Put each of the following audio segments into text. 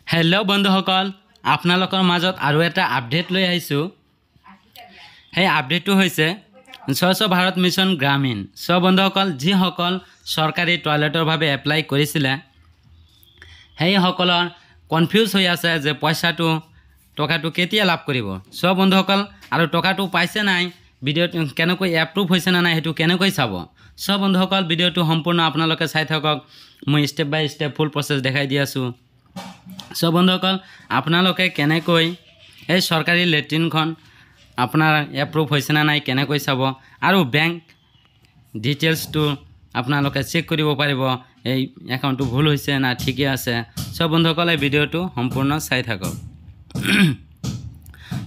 Hello बंधुসকল আপোনালোকৰ মাজত আৰু এটা আপডেট লৈ আহিছো। এই আপডেটটো হৈছে স্বচ্ছ ভাৰত মিছন গ্ৰামীণ। সব বন্ধুসকল যিসকল চৰকাৰী টয়লেটৰ বাবে এপ্লাই কৰিছিলে সেই সকলৰ কনফিউজ হৈ আছে যে টকাটো কেতিয়া লাভ কৰিব। সব বন্ধুসকল আৰু টকাটো পাইছে নাই, ভিডিঅ'টো কেনেকৈ এপ্ৰুভ হৈছে না নাই হেতু কেনেকৈ চাব। সব বন্ধুসকল ভিডিঅ'টো সম্পূৰ্ণ আপোনালোকে চাই থাকক। মই স্টেপ বাই স্টেপ ফুল প্ৰসেস দেখাই দি আছো। সব বন্ধুসকল আপোনালোকে কেনেকৈ এই চৰকাৰী লেট্ৰিনখন আপোনাৰ এপ্ৰুভ হৈছে না নাই কেনেকৈ চাব আৰু বেংক ডিটেইলছটো আপোনালোকে চেক কৰিব পাৰিব এই একাউণ্টটো ভুল হৈছে না ঠিকই আছে। সব বন্ধুসকল এই ভিডিঅ'টো সম্পূৰ্ণ চাই থাকক।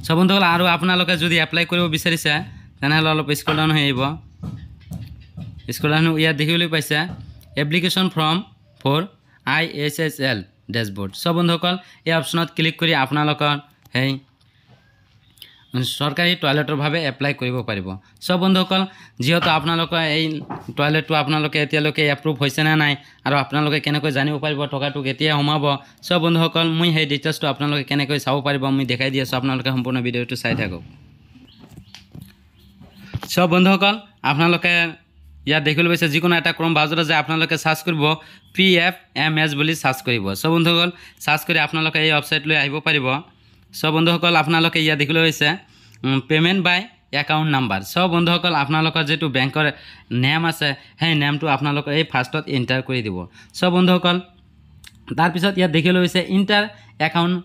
সব বন্ধুসকল আৰু আপোনালোকে যদি এপ্লাই কৰিব বিচাৰিছে তেনেহ'লে অলপ স্ক্ৰল ডাউন হৈ আহিব। স্ক্ৰল ডাউন ইয়াত দেখিবলৈ পাইছে application form for ISSL dashboard. সব বন্ধুসকল এই অপশনত ক্লিক কৰি আপোনালোকৰ এই চৰকাৰী টয়লেটৰ ভাৱে এপ্লাই কৰিব পাৰিব। সব বন্ধুসকল যেহেতু আপোনালোকৰ এই টয়লেটটো আপোনালোকে এতিয়ালৈকে এপ্ৰুভ হৈছে না নাই আৰু আপোনালোকে কেনেকৈ জানিব পাৰিব টকাটো কেতিয়া সোমাব। সব বন্ধুসকল মই সেই ডিটেইলছটো আপোনালোকে কেনেকৈ চাব পাৰিব মই দেখাই দি আছো। আপোনালোকে সম্পূৰ্ণ ভিডিঅ'টো চাই থাকক। সব বন্ধুসকল আপোনালোকে ইয়াত দেখিবলৈ পাইছে যিকোনো এটা ক্ৰম ব্ৰাউজাৰত যে আপোনালোকে সাৰ্চ কৰিব PFMS বুলি সাৰ্চ কৰিব। সব বন্ধুসকল সাৰ্চ কৰি আপোনালোকে এই ৱেবছাইটলৈ আহিব পাৰিব। সব বন্ধুসকল আপোনালোকে ইয়াত দেখিবলৈ পাইছে পেমেন্ট বাই একাউণ্ট নাম্বাৰ। সব বন্ধুসকল আপোনালোকৰ যেটো বেংকৰ নেম আছে সেই নেমটো আপোনালোকে এই ফাৰ্ষ্টত এন্টাৰ কৰি দিব। সব বন্ধুসকল তাৰ পিছত ইয়াত দেখিবলৈ পাইছে ইন্টাৰ একাউণ্ট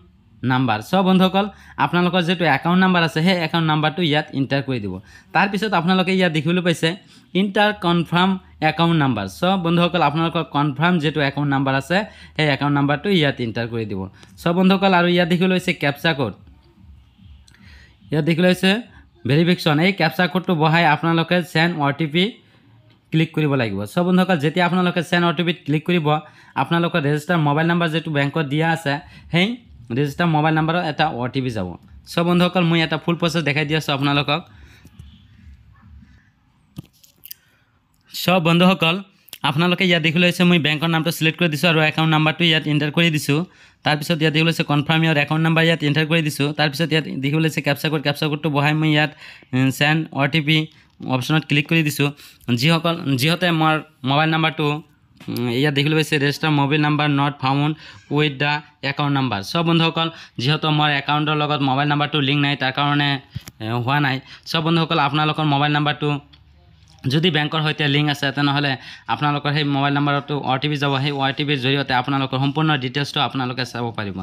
নাম্বাৰ। সব বন্ধুসকল আপোনালোকৰ যেটো একাউণ্ট নাম্বাৰ আছে সেই একাউণ্ট নাম্বাৰটো ইয়াত এন্টাৰ কৰি দিব। তাৰ পিছত আপোনালোকে ইয়াত দেখিবলৈ পাইছে ইন্টাৰ কনফাৰ্ম একাউণ্ট নাম্বাৰ। সব বন্ধুসকল আপোনালোকৰ কনফাৰ্ম যেটো একাউণ্ট নাম্বাৰ আছে সেই একাউণ্ট নাম্বাৰটো ইয়াত এন্টাৰ কৰি দিব। সব বন্ধুসকল আৰু ইয়াত দেখিবলৈ পাইছে ক্যাপচা কোড। ইয়াত দেখিবলৈ পাইছে ভেৰিফিকেশ্যন। এই ক্যাপচা কোডটো বহাই আপোনালোকে সেন্ড OTP ক্লিক কৰিব লাগিব। সব বন্ধুসকল যেতিয়া আপোনালোকে সেন্ড OTP ক্লিক কৰিব আপোনালোকৰ ৰেজিষ্টাৰ মোবাইল নাম্বাৰ যেটো বেংকত দিয়া আছে সেই ৰেজিষ্টাৰ মোবাইল নাম্বাৰত এটা OTP যাব। সব বন্ধুসকল মই এটা ফুল প্ৰসেস দেখাই দি আছো আপোনালোকক। সব বন্ধুসকল আপোনালোকে ইয়াত দেখিবলৈ পাইছে মই বেংকৰ নামটো সিলেক্ট কৰি দিছো আৰু একাউণ্ট নাম্বাৰটো ইয়াত এন্টাৰ কৰি দিছো। তাৰ পিছত ইয়াত দেখিবলৈ পাইছে কনফাৰ্ম ইওৰ একাউণ্ট নাম্বাৰ ইয়াত এন্টাৰ কৰি দিছো। তাৰ পিছত ইয়াত দেখিবলৈ পাইছে ক্যাপচা কোডটো বহাই মই ইয়াত সেন্ড OTP অপশনত ক্লিক কৰি দিছো। যিহতে মোৰ মোবাইল নাম্বাৰটো ইয়াত দেখিবলৈ পাইছে register mobile number not found with the account number. সব বন্ধুসকল যেহেতু মোৰ একাউণ্টৰ লগত মোবাইল নাম্বাৰটো লিংক নাই তাৰ কাৰণে হোৱা নাই। সব বন্ধুসকল আপোনালোকৰ মোবাইল নাম্বাৰটো যদি বেংকৰ সৈতে লিংক আছে তেনেহলে আপোনালোকৰ সেই মোবাইল নাম্বাৰটো OTP যাব। সেই OTPৰ জৰিয়তে আপোনালোকৰ সম্পূৰ্ণ ডিটেইলছটো আপোনালোকে চাব পাৰিব।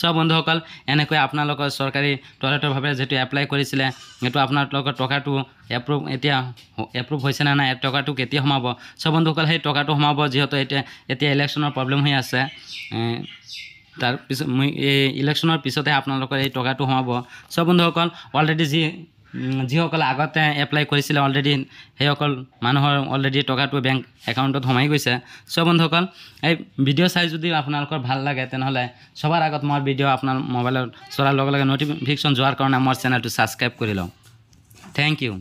সব বন্ধুসকল এনেকৈ আপোনালোকৰ চৰকাৰী টয়লেটৰ ভাৱে যেটো এপ্লাই কৰিছিলে এটো আপোনালোকৰ টকাটো এপ্ৰুভ হৈছে না নাই টকাটো কেতিয়া সোমাব। সব বন্ধুসকল সেই টকাটো সোমাব যেহেতু এতিয়া ইলেকশ্যনৰ প্ৰবলেম হৈ আছে। তাৰ পিছত মই এই ইলেকশ্যনৰ পিছতে আপোনালোকৰ এই টকাটো সোমাব। সব বন্ধুসকল অলৰেডি যিসকল আগতে এপ্লাই কৰিছিলে অলৰেডি সেইসকল মানুহৰ অলৰেডি টকাটো বেংক একাউণ্টত সোমাই গৈছে। সব বন্ধুসকল এই ভিডিঅ' চাই যদি আপোনালোকৰ ভাল লাগে তেনেহ'লে সবাৰ আগত মোৰ ভিডিঅ' আপোনাৰ মোবাইলত চলাৰ লগে লগে নটিফিকেশ্যন যোৱাৰ কাৰণে মোৰ চেনেলটো ছাবস্ক্ৰাইব কৰি লওক। Thank U.